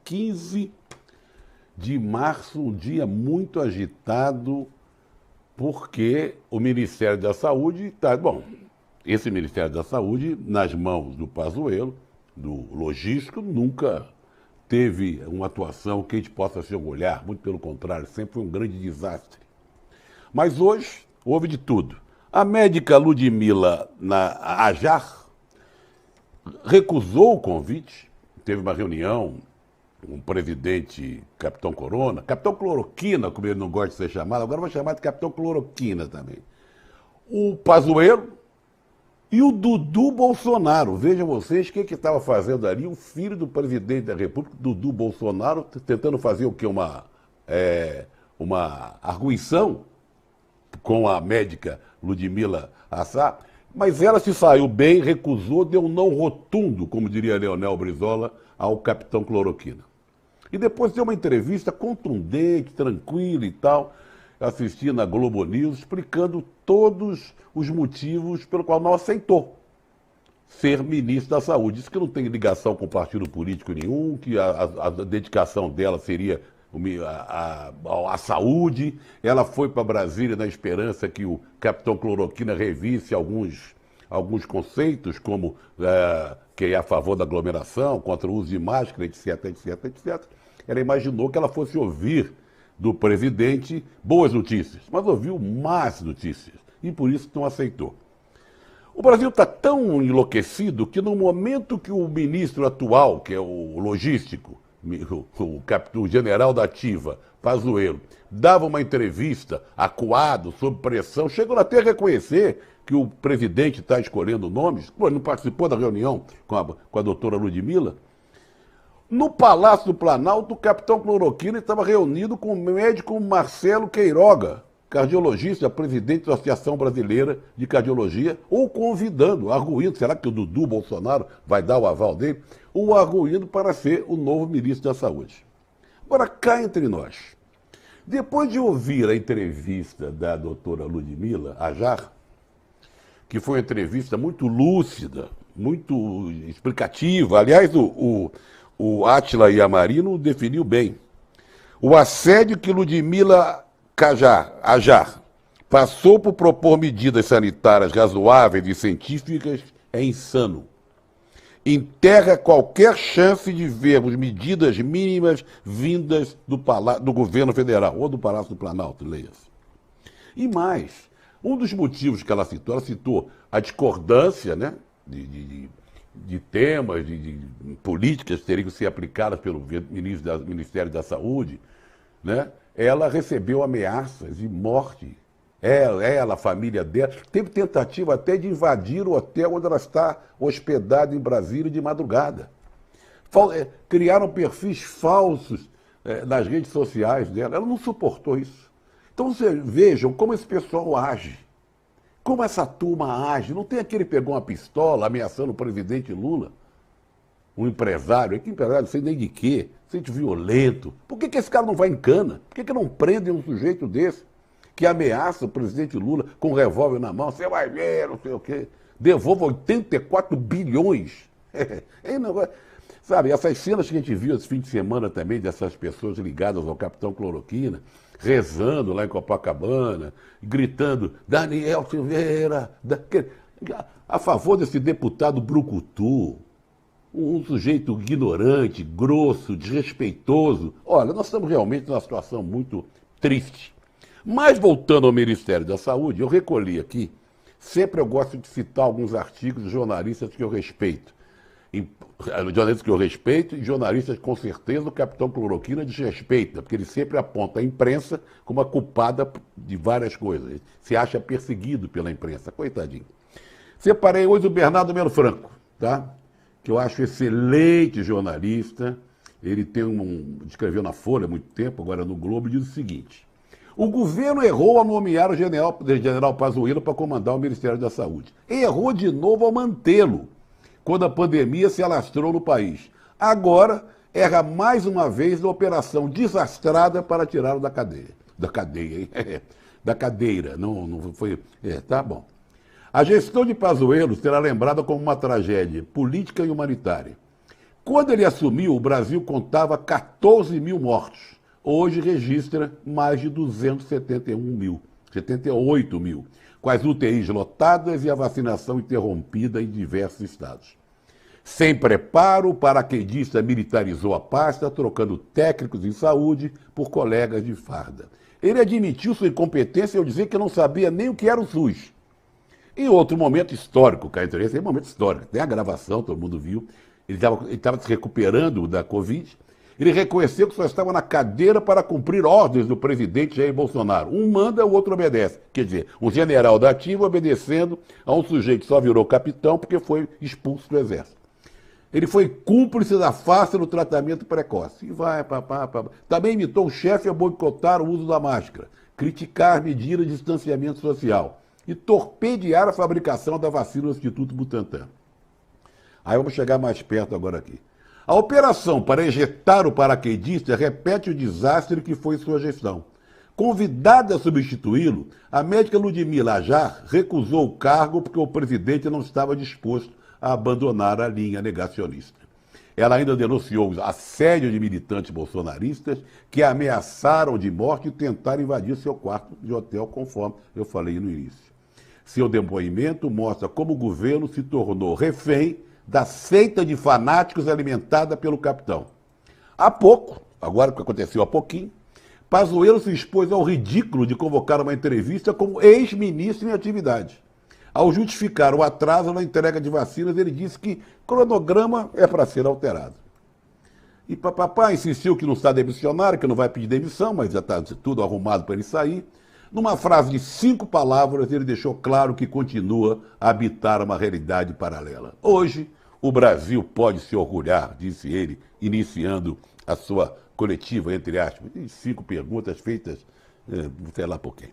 15 de março, um dia muito agitado, porque o Ministério da Saúde está... Bom, esse Ministério da Saúde, nas mãos do Pazuello, do logístico, nunca teve uma atuação que a gente possa se orgulhar, muito pelo contrário, sempre foi um grande desastre. Mas hoje houve de tudo. A médica Ludmila Ajar recusou o convite, teve uma reunião com o presidente Capitão Corona, Capitão Cloroquina, como ele não gosta de ser chamado, agora vai chamar de Capitão Cloroquina também. O Pazuello e o Dudu Bolsonaro. Vejam vocês o que estava fazendo ali o filho do presidente da República, Dudu Bolsonaro, tentando fazer o quê? Uma arguição com a médica Ludmila Assar, mas ela se saiu bem, recusou, deu um não rotundo, como diria Leonel Brizola, ao Capitão Cloroquina. E depois deu uma entrevista contundente, tranquila e tal, assisti na Globo News, explicando todos os motivos pelo qual não aceitou ser ministro da Saúde. Disse que não tem ligação com partido político nenhum, que a dedicação dela seria a saúde. Ela foi para Brasília na esperança que o Capitão Cloroquina revisse alguns conceitos, como que é a favor da aglomeração, contra o uso de máscara, etc, etc, etc. Ela imaginou que ela fosse ouvir do presidente boas notícias, mas ouviu más notícias, e por isso não aceitou. O Brasil está tão enlouquecido que no momento que o ministro atual, que é o logístico, o general da ativa, Pazuello, dava uma entrevista acuado, sob pressão, chegou até a reconhecer que o presidente está escolhendo nomes, pô, não participou da reunião com a doutora Ludmila. No Palácio do Planalto, o Capitão Cloroquina estava reunido com o médico Marcelo Queiroga, cardiologista, presidente da Associação Brasileira de Cardiologia, ou convidando, arguindo, será que o Dudu Bolsonaro vai dar o aval dele? Ou arguindo para ser o novo ministro da Saúde. Agora, cá entre nós, depois de ouvir a entrevista da doutora Ludmila Ajar, que foi uma entrevista muito lúcida, muito explicativa, aliás, o Átila Yamarino definiu bem. O assédio que Ludmila Ajar passou por propor medidas sanitárias razoáveis e científicas é insano. Enterra qualquer chance de vermos medidas mínimas vindas do governo federal, ou do Palácio do Planalto, leia-se. E mais, um dos motivos que ela citou a discordância, né, de temas, de políticas que teriam que ser aplicadas pelo Ministério da Saúde, né? Ela recebeu ameaças de morte. Ela, a família dela, teve tentativa até de invadir o hotel onde ela está hospedada em Brasília de madrugada. Criaram perfis falsos nas redes sociais dela. Ela não suportou isso. Então vocês vejam como esse pessoal age. Como essa turma age. Não tem aquele que pegou uma pistola ameaçando o presidente Lula, um empresário, que empresário, não sei nem de quê, gente violento. Por que esse cara não vai em cana? Por que não prendem um sujeito desse que ameaça o presidente Lula com um revólver na mão? Você vai ver, não sei o quê. Devolva 84 bilhões. Sabe, essas cenas que a gente viu esse fim de semana também, dessas pessoas ligadas ao Capitão Cloroquina, rezando lá em Copacabana, gritando, Daniel Silveira, a favor desse deputado brucutu, um sujeito ignorante, grosso, desrespeitoso. Olha, nós estamos realmente numa situação muito triste. Mas voltando ao Ministério da Saúde, eu recolhi aqui, sempre eu gosto de citar alguns artigos de jornalistas que eu respeito. Jornalistas que eu respeito e jornalistas, com certeza, o Capitão Cloroquina desrespeita, porque ele sempre aponta a imprensa como a culpada de várias coisas. Ele se acha perseguido pela imprensa, coitadinho. Separei hoje o Bernardo Melo Franco, tá? Que eu acho excelente jornalista. Ele escreveu na Folha há muito tempo, agora no Globo, e diz o seguinte: o governo errou ao nomear o general Pazuello para comandar o Ministério da Saúde. Errou de novo ao mantê-lo, quando a pandemia se alastrou no país. Agora, erra mais uma vez na operação desastrada para tirá-lo da cadeia. Da cadeia, hein? Da cadeira. Não foi... tá bom. A gestão de Pazuello será lembrada como uma tragédia política e humanitária. Quando ele assumiu, o Brasil contava 14 mil mortos. Hoje registra mais de 271 mil, 78 mil, com as UTIs lotadas e a vacinação interrompida em diversos estados. Sem preparo, o paraquedista militarizou a pasta, trocando técnicos em saúde por colegas de farda. Ele admitiu sua incompetência ao dizer que não sabia nem o que era o SUS. Em outro momento histórico, esse é um momento histórico, tem a gravação, todo mundo viu, ele estava se recuperando da Covid, ele reconheceu que só estava na cadeira para cumprir ordens do presidente Jair Bolsonaro. Um manda, o outro obedece. Quer dizer, um general da ativa obedecendo a um sujeito que só virou capitão porque foi expulso do exército. Ele foi cúmplice da farsa no tratamento precoce. E vai, papá. Também imitou o chefe a boicotar o uso da máscara, criticar medidas de distanciamento social e torpedear a fabricação da vacina do Instituto Butantan. Aí vamos chegar mais perto agora aqui. A operação para ejetar o paraquedista repete o desastre que foi sua gestão. Convidada a substituí-lo, a médica Ludmila Ajar recusou o cargo porque o presidente não estava disposto a abandonar a linha negacionista. Ela ainda denunciou assédio de militantes bolsonaristas que ameaçaram de morte e tentaram invadir seu quarto de hotel, conforme eu falei no início. Seu depoimento mostra como o governo se tornou refém da seita de fanáticos alimentada pelo capitão. Há pouco, agora que aconteceu há pouquinho, Pazuello se expôs ao ridículo de convocar uma entrevista como ex-ministro em atividade. Ao justificar o atraso na entrega de vacinas, ele disse que cronograma é para ser alterado. E papapá insistiu que não está demissionário, que não vai pedir demissão, mas já está tudo arrumado para ele sair. Numa frase de 5 palavras, ele deixou claro que continua a habitar uma realidade paralela. Hoje, o Brasil pode se orgulhar, disse ele, iniciando a sua coletiva, entre aspas, de 5 perguntas feitas, sei lá por quem.